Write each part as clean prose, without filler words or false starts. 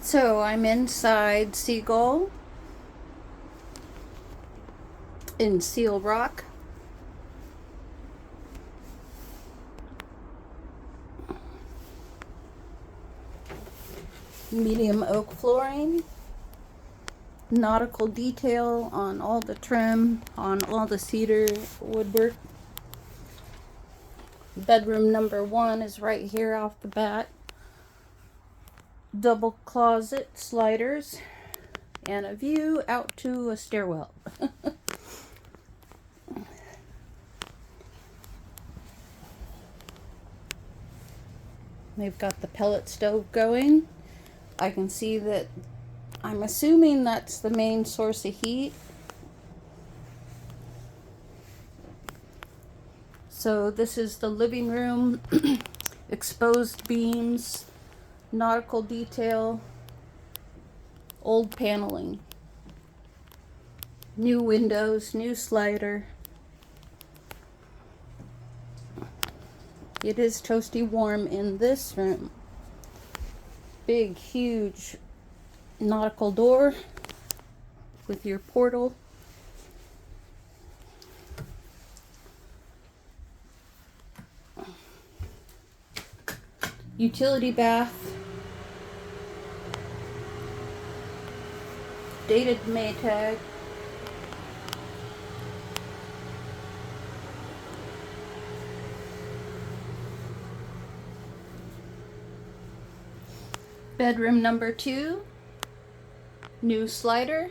So I'm inside Seagull in Seal Rock. Medium oak flooring. Nautical detail on all the trim, on all the cedar woodwork. Bedroom number 1 is right here off the bat. Double closet, sliders, and a view out to a stairwell. They've got the pellet stove going. I can see that, I'm assuming that's the main source of heat. So this is the living room. Exposed beams, nautical detail, old paneling, new windows, new slider. It is toasty warm in this room. Big, huge nautical door with your portal. Utility bath. Dated Maytag. Bedroom number 2. New slider.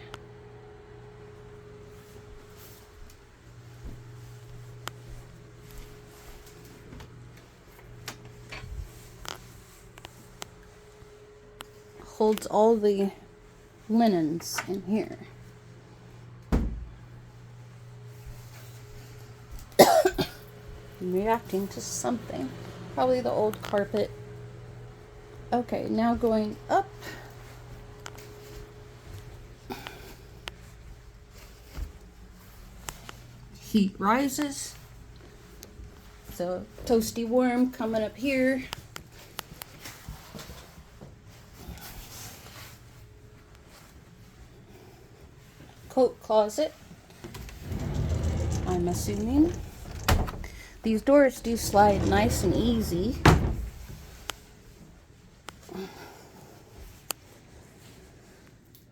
Holds all the linens in here. I'm reacting to something. Probably the old carpet. Okay, now going up. Heat rises. So toasty warm coming up here. Coat closet, I'm assuming. These doors do slide nice and easy.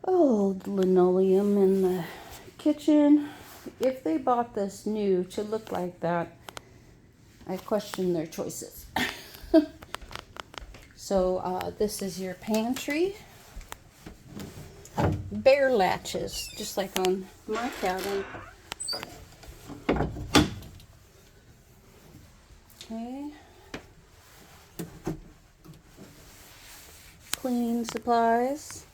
Old linoleum in the kitchen. If they bought this new to look like that, I question their choices. So this is your pantry. Bare latches, just like on my cabin. Okay. Cleaning supplies.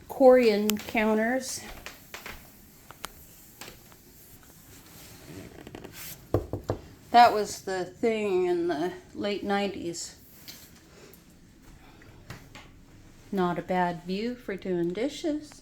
Corian counters. That was the thing in the late 90s. Not a bad view for doing dishes.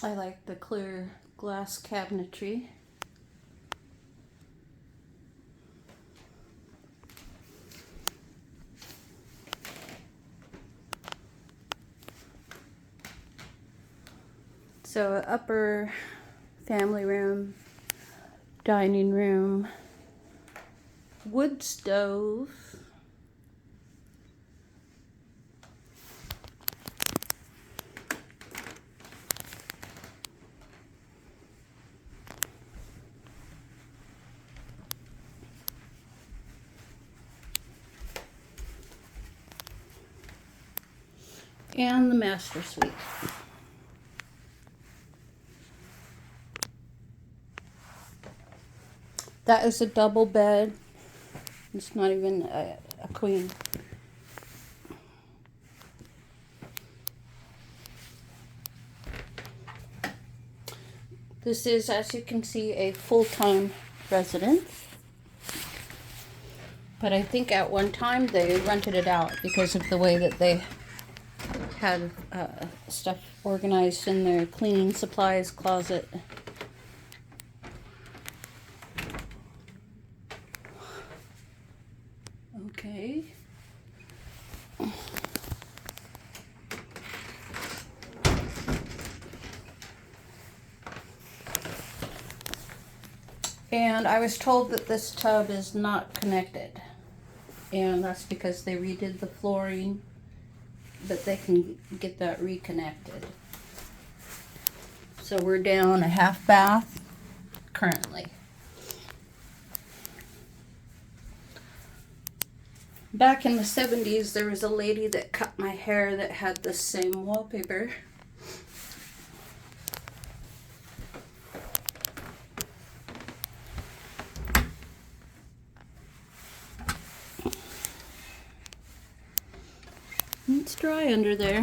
I like the clear glass cabinetry. So upper family room, dining room, wood stove. And the master suite. That is a double bed. It's not even a queen. This is, as you can see, a full-time residence. But I think at one time they rented it out because of the way that they had stuff organized in their cleaning supplies closet. Okay. And I was told that this tub is not connected. And that's because they redid the flooring, but they can get that reconnected. So we're down a half bath currently. Back in the 70s, there was a lady that cut my hair that had the same wallpaper. It's dry under there.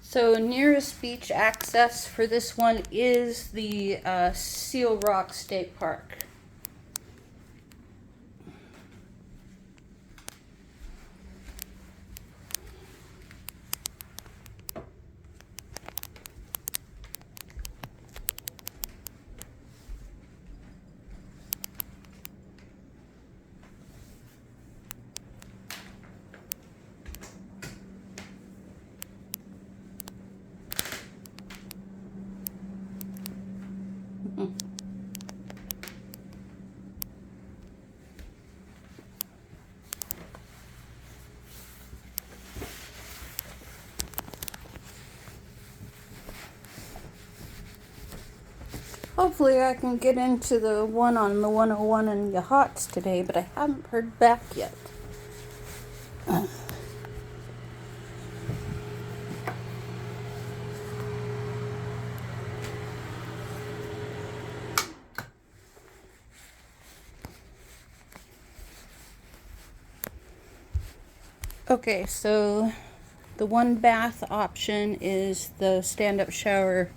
So nearest beach access for this one is the Seal Rock State Park. Hopefully I can get into the one on the 101 and Yachts today, but I haven't heard back yet. Okay, so the one bath option is the stand-up shower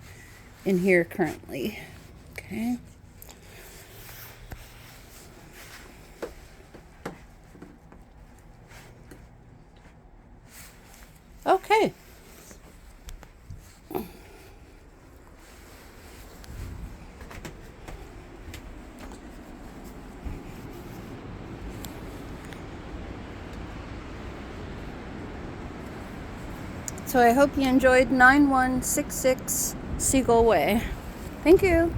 in here currently. Okay. Okay. So I hope you enjoyed 9166 Seagull Wy. Thank you.